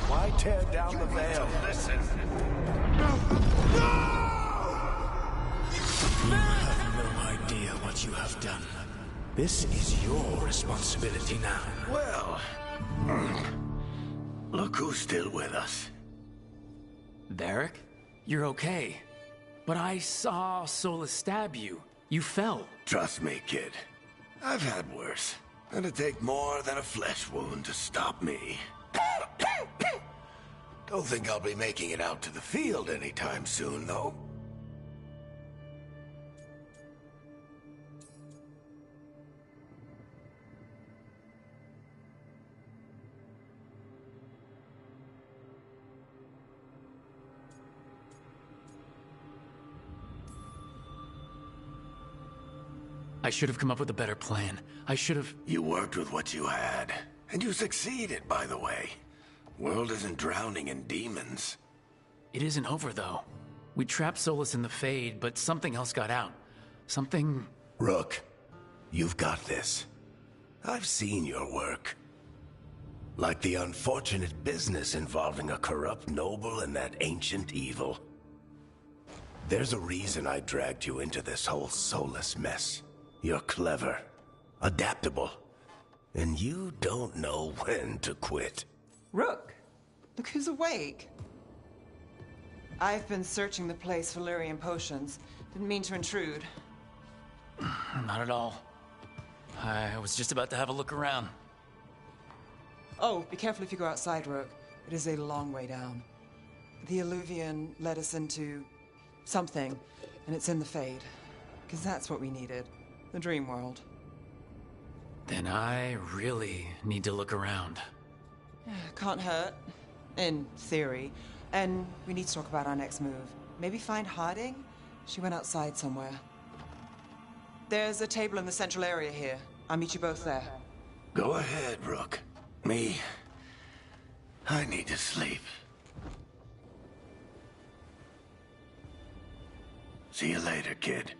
Why tear down the veil? Listen. You have no idea what you have done. This is your responsibility now. Well, look who's still with us. Varric? You're okay. But I saw Solus stab you. You fell. Trust me, kid. I've had worse. It'd take more than a flesh wound to stop me. Don't think I'll be making it out to the field anytime soon, though. I should have come up with a better plan. I should have... You worked with what you had. And you succeeded, by the way. World isn't drowning in demons. It isn't over, though. We trapped Solus in the Fade, but something else got out. Something... Rook, you've got this. I've seen your work. Like the unfortunate business involving a corrupt noble and that ancient evil. There's a reason I dragged you into this whole Solus mess. You're clever, adaptable, and you don't know when to quit. Rook, look who's awake. I've been searching the place for Lyrian potions. Didn't mean to intrude. Not at all. I was just about to have a look around. Oh, be careful if you go outside, Rook. It is a long way down. The Illuvian led us into something, and it's in the Fade. Because that's what we needed. The dream world. Then I really need to look around. Can't hurt. In theory. And we need to talk about our next move. Maybe find Harding? She went outside somewhere. There's a table in the central area here. I'll meet you both there. Go ahead, Rook. I need to sleep. See you later, kid.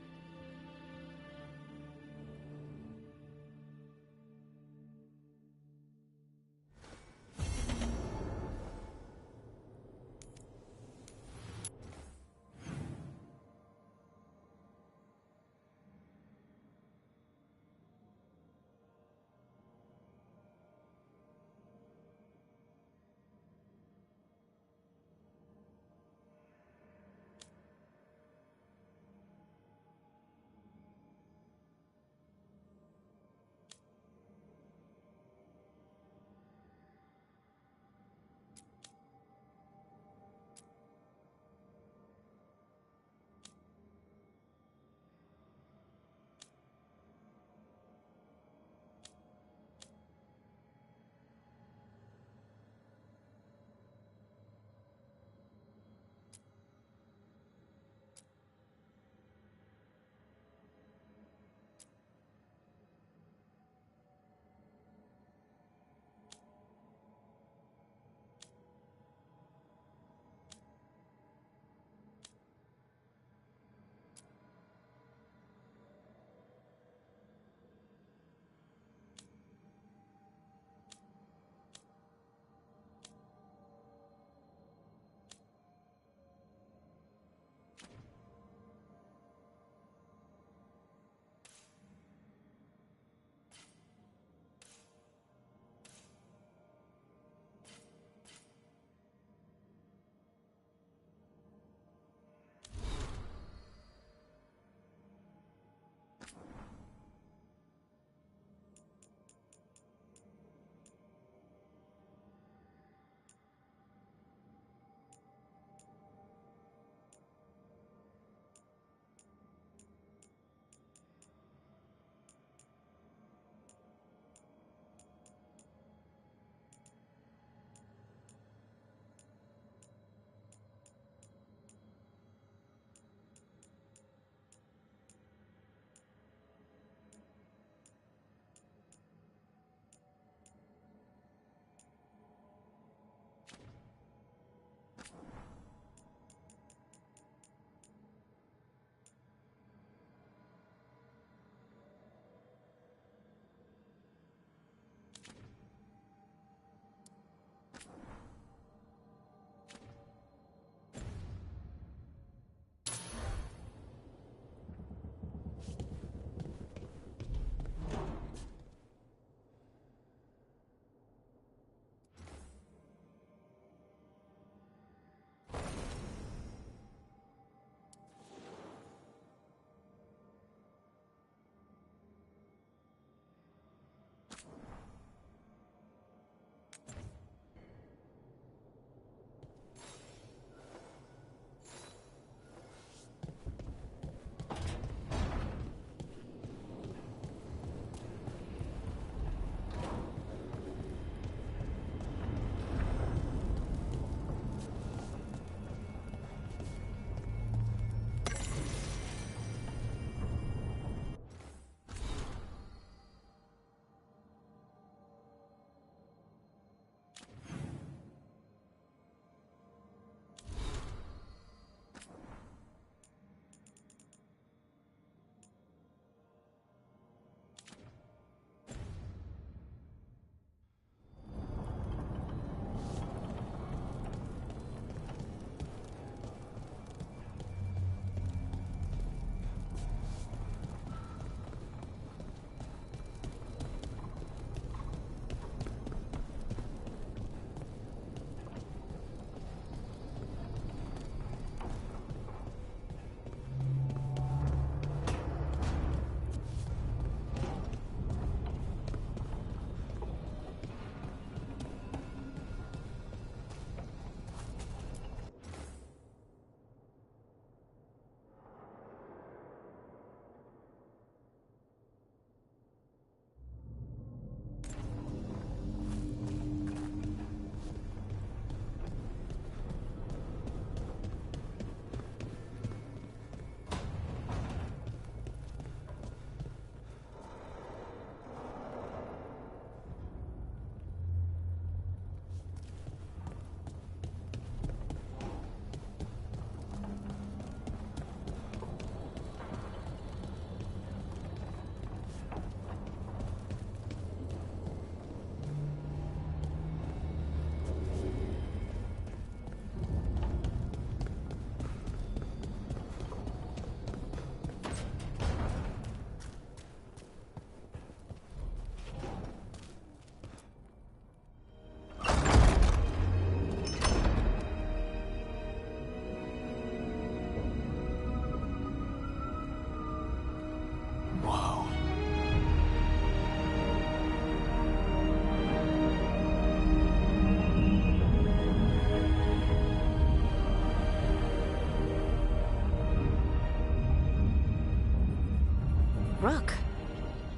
Rook,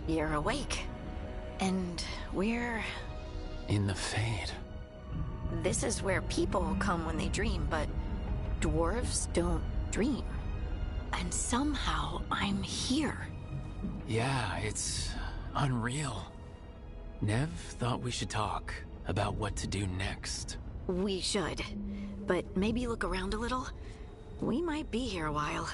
you're awake. And we're... In the Fade. This is where people come when they dream, but dwarves don't dream. And somehow I'm here. Yeah, it's unreal. Nev thought we should talk about what to do next. We should. But maybe look around a little. We might be here a while.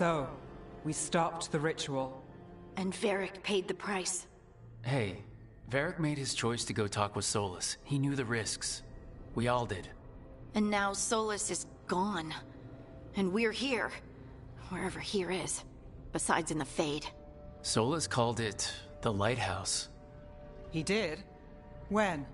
So, we stopped the ritual. And Varric paid the price. Hey, Varric made his choice to go talk with Solus. He knew the risks. We all did. And now Solus is gone. And we're here. Wherever here is. Besides in the Fade. Solus called it the Lighthouse. He did? When?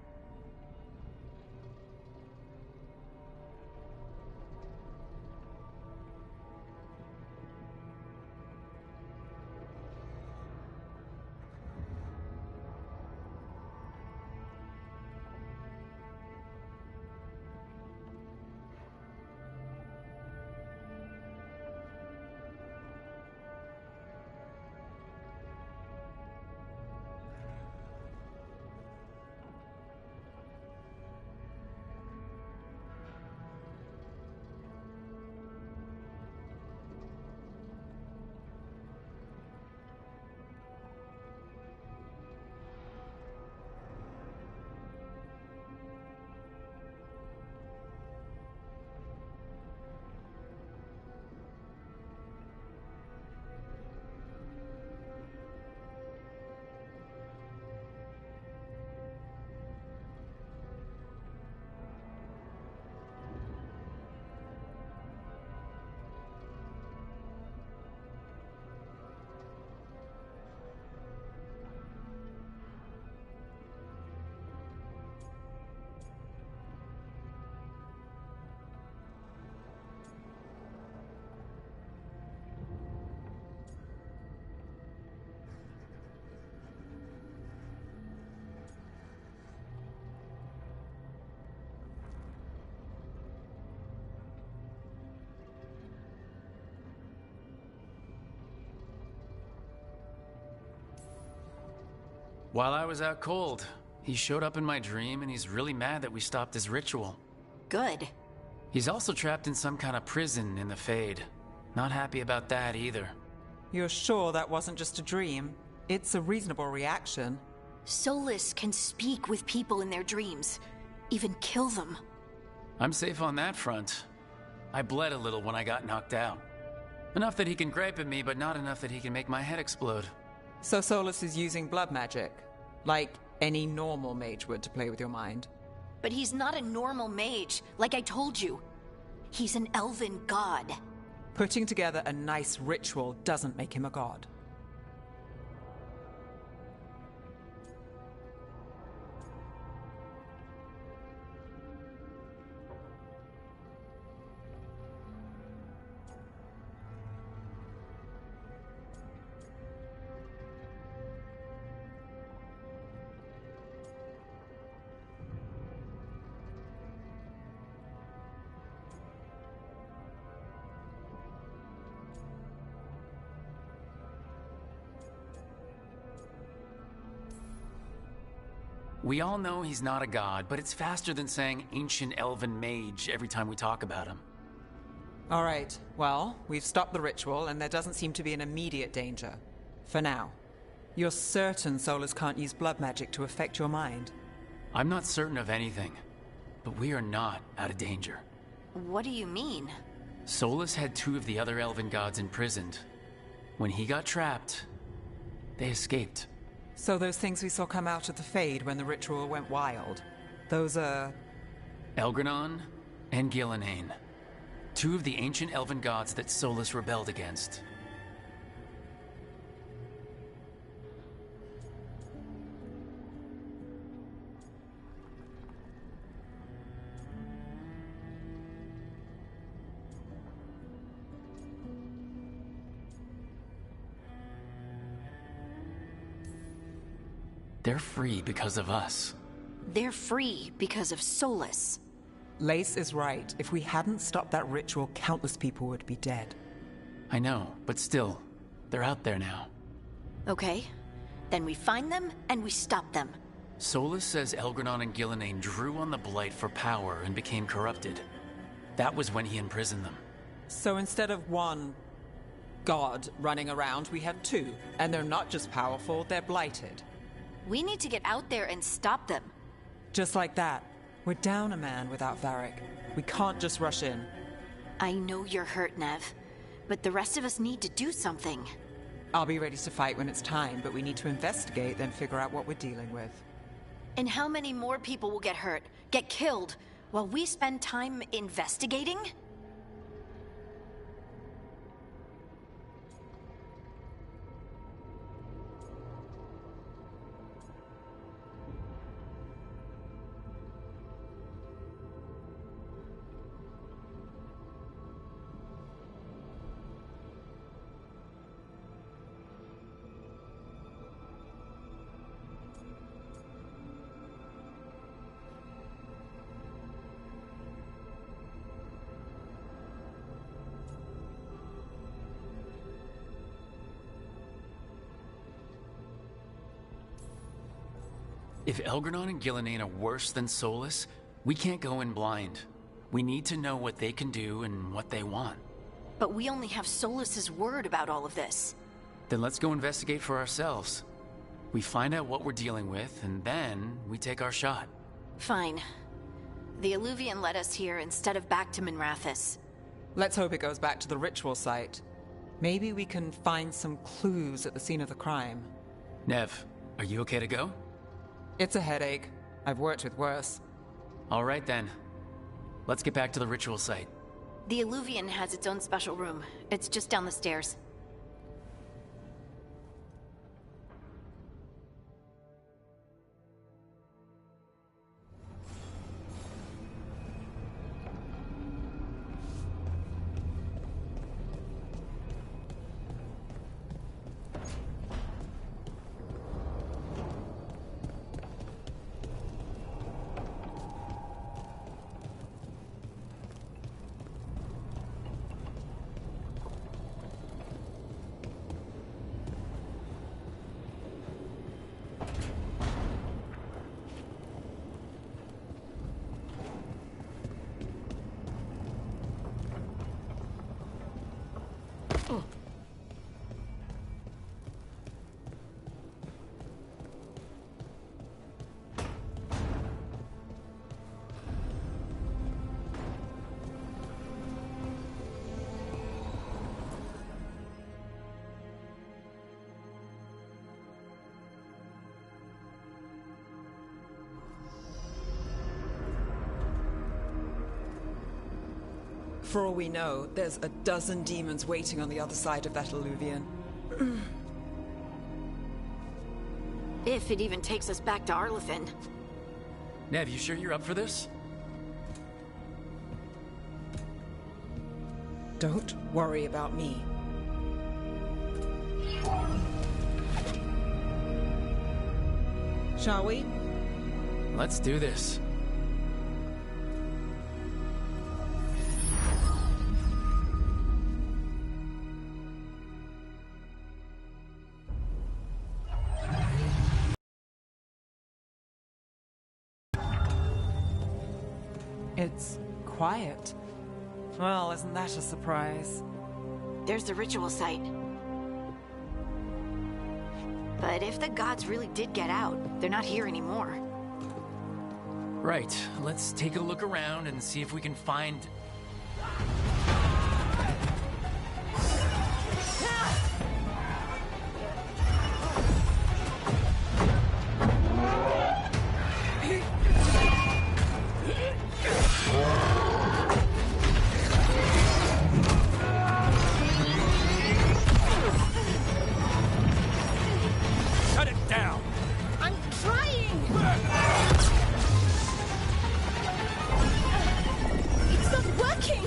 While I was out cold, he showed up in my dream and he's really mad that we stopped his ritual. Good. He's also trapped in some kind of prison in the Fade. Not happy about that either. You're sure that wasn't just a dream? It's a reasonable reaction. Solus can speak with people in their dreams. Even kill them. I'm safe on that front. I bled a little when I got knocked out. Enough that he can gripe at me, but not enough that he can make my head explode. So Solus is using blood magic? Like any normal mage would to play with your mind? But he's not a normal mage, like I told you. He's an elven god. Putting together a nice ritual doesn't make him a god. We all know he's not a god, but it's faster than saying ancient elven mage every time we talk about him. All right, well, we've stopped the ritual and there doesn't seem to be an immediate danger. For now. You're certain Solus can't use blood magic to affect your mind? I'm not certain of anything, but we are not out of danger. What do you mean? Solus had 2 of the other elven gods imprisoned. When he got trapped, they escaped. So those things we saw come out of the Fade when the ritual went wild, those are... Elgranon and Gillenane. 2 of the ancient elven gods that Solus rebelled against. They're free because of us. They're free because of Solus. Lace is right. If we hadn't stopped that ritual, countless people would be dead. I know, but still, they're out there now. Okay. Then we find them and we stop them. Solus says Elgranon and Gillenane drew on the Blight for power and became corrupted. That was when he imprisoned them. So instead of one god running around, we have 2. And they're not just powerful, they're blighted. We need to get out there and stop them. Just like that. We're down a man without Varric. We can't just rush in. I know you're hurt, Nev. but the rest of us need to do something. I'll be ready to fight when it's time, but we need to investigate, then figure out what we're dealing with. And how many more people will get hurt, get killed, while we spend time investigating? If Elgranon and Gillenane are worse than Solus, we can't go in blind. We need to know what they can do and what they want. But we only have Solus's word about all of this. Then let's go investigate for ourselves. We find out what we're dealing with, and then we take our shot. Fine. The Eluvian led us here instead of back to Minrathous. Let's hope it goes back to the ritual site. Maybe we can find some clues at the scene of the crime. Nev, are you okay to go? It's a headache. I've worked with worse. All right then. Let's get back to the ritual site. The Eluvian has its own special room. It's just down the stairs. For all we know, there's a dozen demons waiting on the other side of that Eluvian. If it even takes us back to Arlathan. Nev, you sure you're up for this? Don't worry about me. Shall we? Let's do this. It's quiet. Well, isn't that a surprise? There's the ritual site. But if the gods really did get out, they're not here anymore. Right, let's take a look around and see if we can find... Shut it down! I'm trying! It's not working!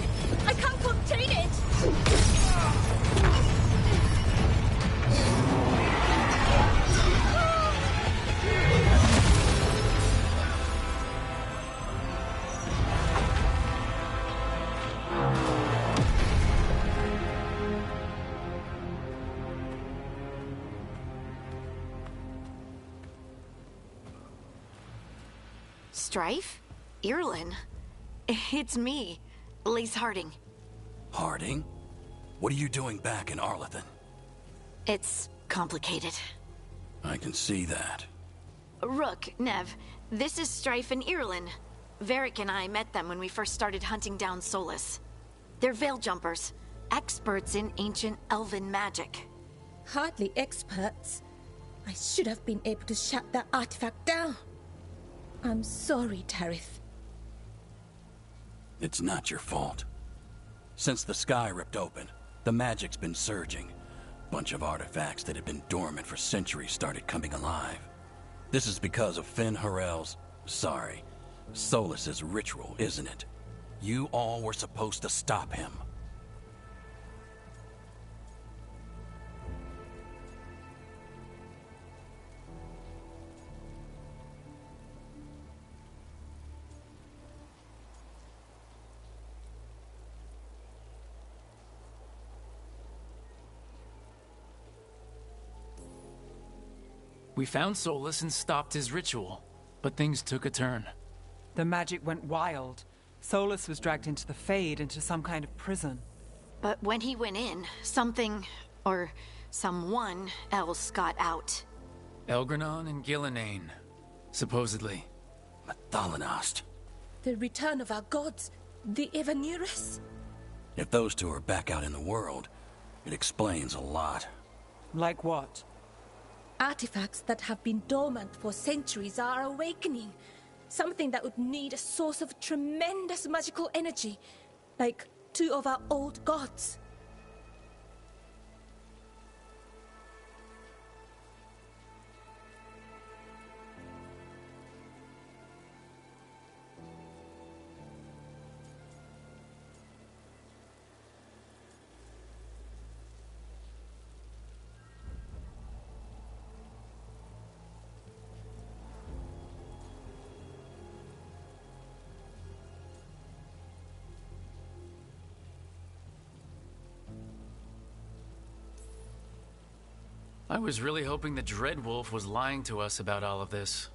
I can't contain it! Strife? Irlin? It's me, Lace Harding. Harding? What are you doing back in Arlathan? It's complicated. I can see that. Rook, Nev, this is Strife and Irlin. Varric and I met them when we first started hunting down Solus. They're Veil Jumpers. experts in ancient elven magic. Hardly experts. I should have been able to shut that artifact down. I'm sorry, Tarith. It's not your fault. Since the sky ripped open, the magic's been surging. Bunch of artifacts that had been dormant for centuries started coming alive. This is because of Finn Harel's... Solas's ritual, isn't it? You all were supposed to stop him. We found Solas and stopped his ritual, but things took a turn. The magic went wild. Solas was dragged into the Fade, into some kind of prison. But when he went in, something, or someone else got out. Elgranon and Gillenane, supposedly. Mathalanost. The return of our gods, the Evanurus. If those two are back out in the world, it explains a lot. Like what? Artifacts that have been dormant for centuries are awakening. Something that would need a source of tremendous magical energy, like two of our old gods. I was really hoping the Dreadwolf was lying to us about all of this.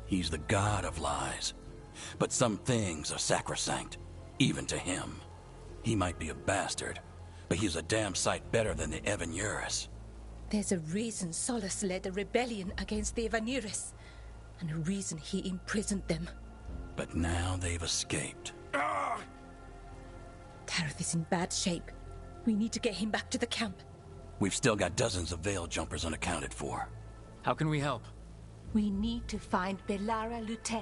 He's the god of lies. But some things are sacrosanct, even to him. He might be a bastard, but he's a damn sight better than the Evanurus. There's a reason Solas led a rebellion against the Evanurus, and a reason he imprisoned them. But now they've escaped. Tarith is in bad shape. We need to get him back to the camp. We've still got dozens of Veil Jumpers unaccounted for. How can we help? We need to find Belara Luthe.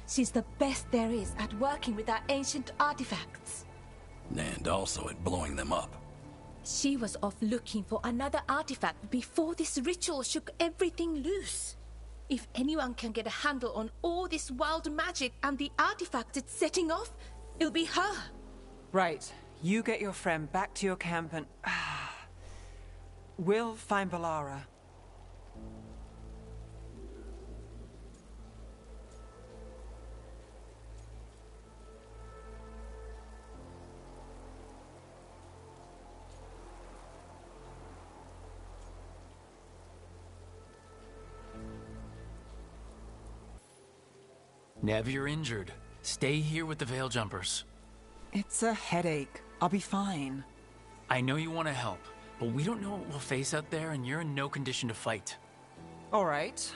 She's the best there is at working with our ancient artifacts. And also at blowing them up. She was off looking for another artifact before this ritual shook everything loose. If anyone can get a handle on all this wild magic and the artifacts it's setting off, it'll be her. Right. You get your friend back to your camp and... we'll find Belara. Nev, you're injured. Stay here with the Veil Jumpers. It's a headache. I'll be fine. I know you want to help, but we don't know what we'll face out there, and you're in no condition to fight. All right.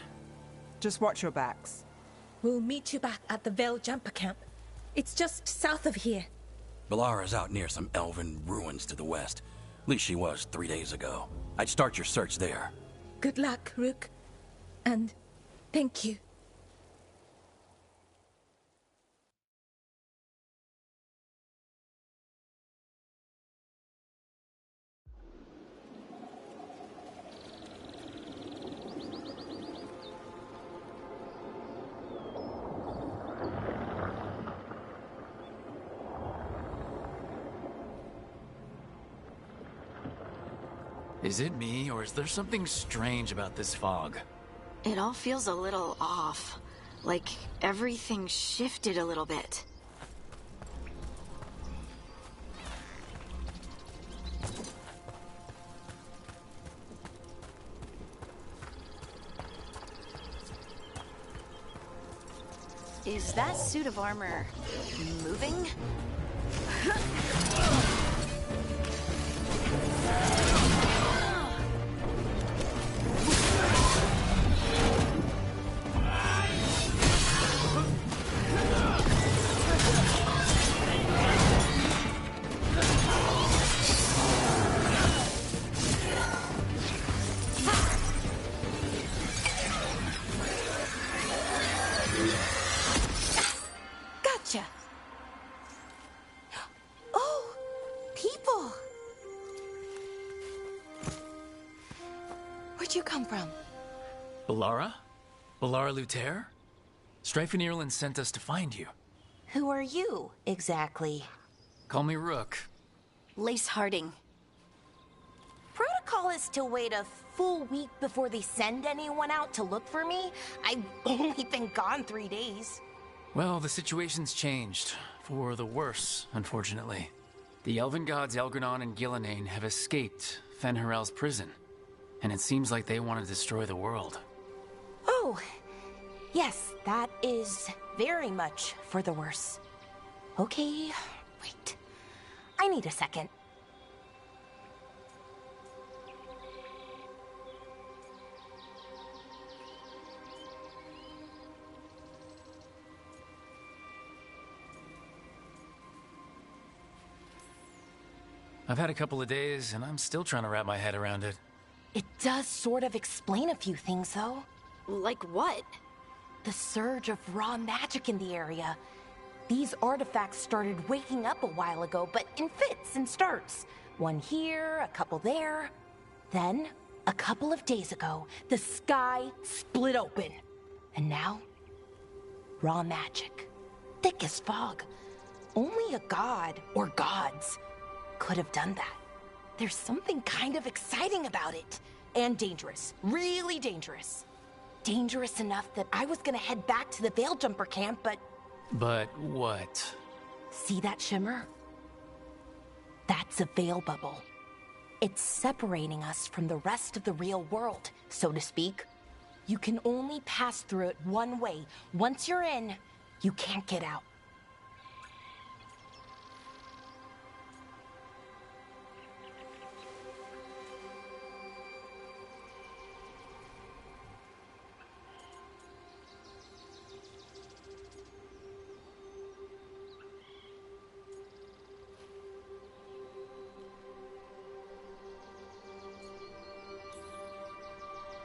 Just watch your backs. We'll meet you back at the Veil Jumper camp. It's just south of here. Belara's out near some elven ruins to the west. At least she was 3 days ago. I'd start your search there. Good luck, Rook. And thank you. Is it me, or is there something strange about this fog? It all feels a little off. Like everything shifted a little bit. Is that suit of armor moving? come from? Balara? Balara Luther? Strife and Irland sent us to find you. Who are you, exactly? Call me Rook. Lace Harding. Protocol is to wait a full week before they send anyone out to look for me. I've only been gone 3 days. Well, the situation's changed. For the worse, unfortunately. The elven gods Elgranon and Gillenane have escaped Fen'Harel's prison. And it seems like they want to destroy the world. Oh, yes, that is very much for the worse. Okay, wait. I need a second. I've had a couple of days, and I'm still trying to wrap my head around it. It does sort of explain a few things, though. Like what? The surge of raw magic in the area. These artifacts started waking up a while ago, but in fits and starts. One here, a couple there. Then, a couple of days ago, the sky split open. And now, raw magic. Thick as fog. Only a god, or gods, could have done that. There's something kind of exciting about it. And dangerous. Really dangerous. Dangerous enough that I was gonna head back to the Veil Jumper camp, but... But what? See that shimmer? That's a veil bubble. It's separating us from the rest of the real world, so to speak. You can only pass through it one way. Once you're in, you can't get out.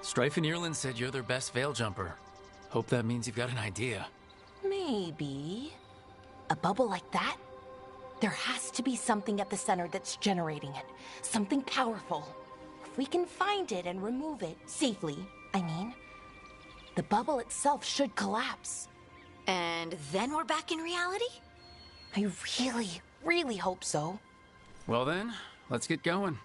Strife and Irland said you're their best veil jumper. Hope that means you've got an idea. Maybe. A bubble like that? There has to be something at the center that's generating it. Something powerful. If we can find it and remove it, safely, I mean, the bubble itself should collapse. And then we're back in reality? I really, really hope so. Well then, let's get going.